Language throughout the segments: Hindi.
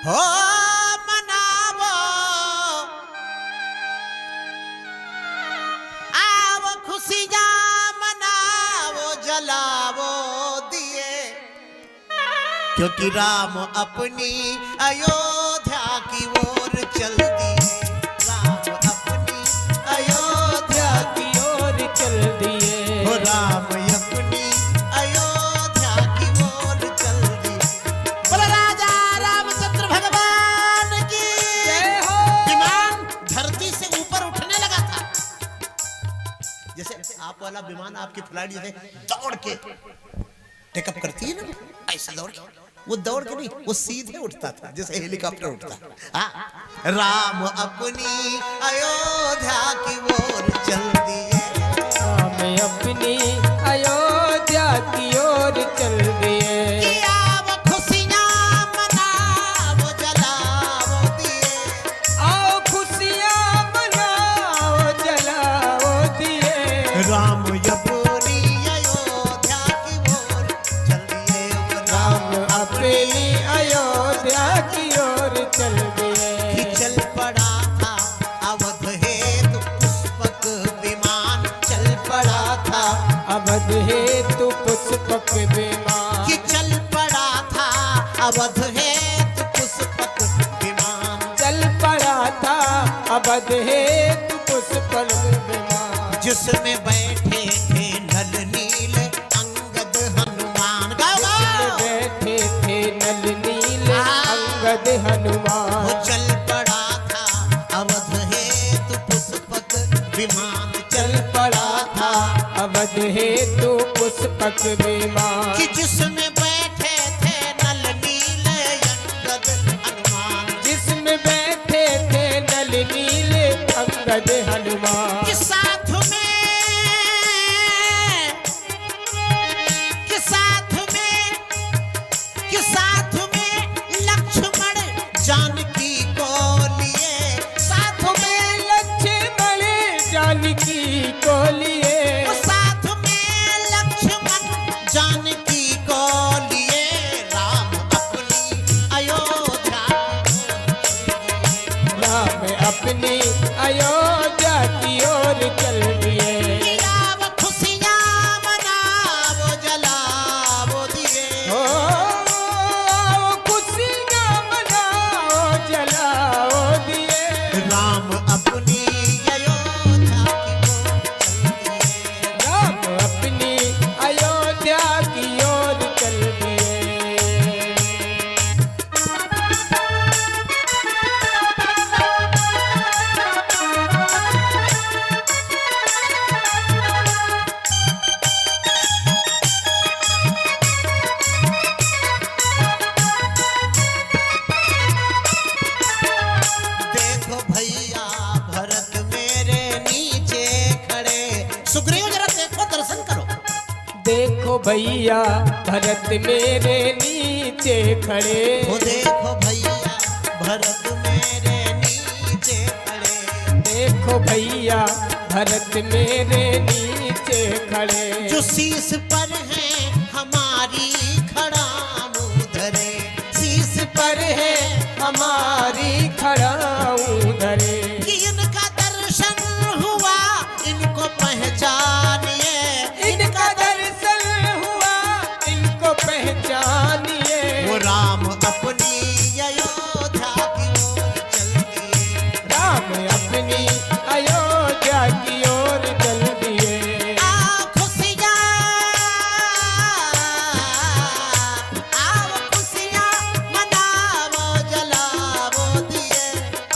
हो मनावो आओ खुशियां मनावो जलावो दिए क्योंकि राम अपनी अयोध्या की ओर चल दिए। राम अपनी अयोध्या की ओर चल दिए। हो राम अपनी अयोध्या की ओर चल दिए। बोलो राजा रामचंद्र भगवान की जय हो। विमान धरती से ऊपर उठने लगा था। जैसे आप वाला विमान आपकी फ्लाइट जैसे दौड़ के टेकअप करती है ना, ऐसा दौड़ के, वो दौड़ के नहीं, वो सीधे उठता था जैसे हेलीकॉप्टर उठता। राम अपनी अयोध्या की ओर चल दिए। राम अपनी अयोध्या की ओर चल दिए। आओ खुशियां मनाओ जलाओ दिए। आओ खुशियां मनाओ जलाओ दिए। राम अपनी अयोध्या की ओर चल दिए। राम अपनी अयोध्या की ओर चल दिए। चल पड़ा था अवध हेतु पुष्पक विमान। चल पड़ा था अवध हेतु पुष्पक विमान। कि चल पड़ा था अवध हेतु पुष्पक विमान। चल पड़ा था अवध हेतु पुष्पक विमान। जिसमें बैठे थे नल नील अंगद हनुमान। जिसमें बैठे थे नल नील अंगद हनुमान। वो चल पड़ा था अवध हेतु पुष्पक विमान। चल पड़ा था अवध हेतु पुष्पक विमान। कि जिसमें बैठे थे नल नील अंगद हनुमान। जिसमें बैठे थे नल नील अंगद हनुमान। कि साथ में लक्ष्मण जानकी को लिए। साथ में लक्ष्मण जानकी को लिए। साथ में लक्ष्मण जानकी को लिए। राम अपनी अयोध्या राम अपनी अयोध्या की ओर चल दिए। आओ खुशियां मनाओ जलाओ दिए। ओ खुशियां मनाओ जलाओ दिए। राम अपनी अयोध्या की ओर चल दिए। राम अपनी अयोध्या की ओर चल दिए। देखो भैया भरत मेरे नीचे खड़े। सुग्रीव जरा देखो दर्शन करो। देखो भैया भरत मेरे नीचे खड़े। वो देखो भैया भरत मेरे नीचे खड़े। देखो भैया भरत मेरे नीचे खड़े। जो शीश पर है हमारी खड़ा मुँह धरे। शीश पर है हमारी खड़ाऊं धरे। कि इनका दर्शन हुआ इनको पहचानिए। इनका दर्शन हुआ इनको पहचानिए। वो राम अपनी अयोध्या की ओर चल दिए। राम अपनी अयोध्या की ओर चल दिए। आओ खुशियां मनाओ जलाओ दिए।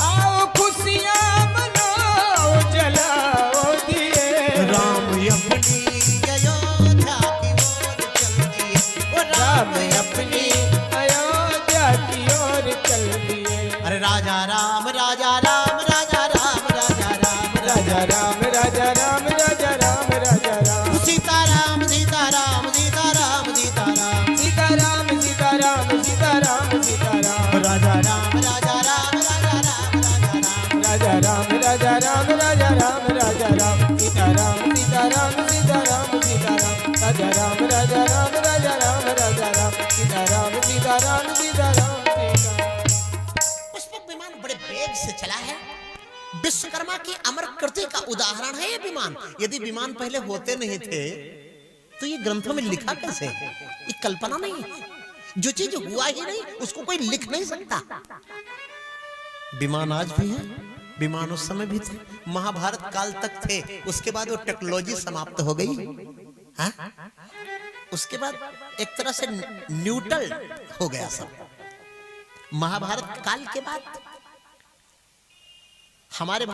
आओ खुशियां मनाओ जलाओ दिए। राम अपनी अयोध्या की ओर चल दिए। वो राम अपनी अयोध्या की ओर चल दिए। अरे राजा राम राजा राम राजा राम राजा राम राजा राम राजा राम राजा राम राजा राम। सीता राम सीता राम सीता राम सीता राम सीता राम सीता राम सीता राम सीता राम। राजा राम राजा राम राजा राम राजा राम राजा राम राजा राम राजा राम राजा राम। सीता राम सीता राम सीता राम सीता राम। राजा राम राजा राम राजा राम राजा राम। सीता राम सीता राम सीता राम सीता राम। वेग से चला है। विश्वकर्मा की अमर कृति का उदाहरण है ये विमान। यदि विमान पहले होते नहीं थे तो ये ग्रंथों में लिखा कैसे? ये कल्पना नहीं है। जो चीज हुआ ही नहीं उसको कोई लिख नहीं सकता। विमान आज भी है, विमान उस समय भी थे, महाभारत काल तक थे। उसके बाद वो टेक्नोलॉजी समाप्त हो गई। हाँ? उसके बाद एक तरह से न्यूट्रल हो गया सब। महाभारत काल के बाद हमारे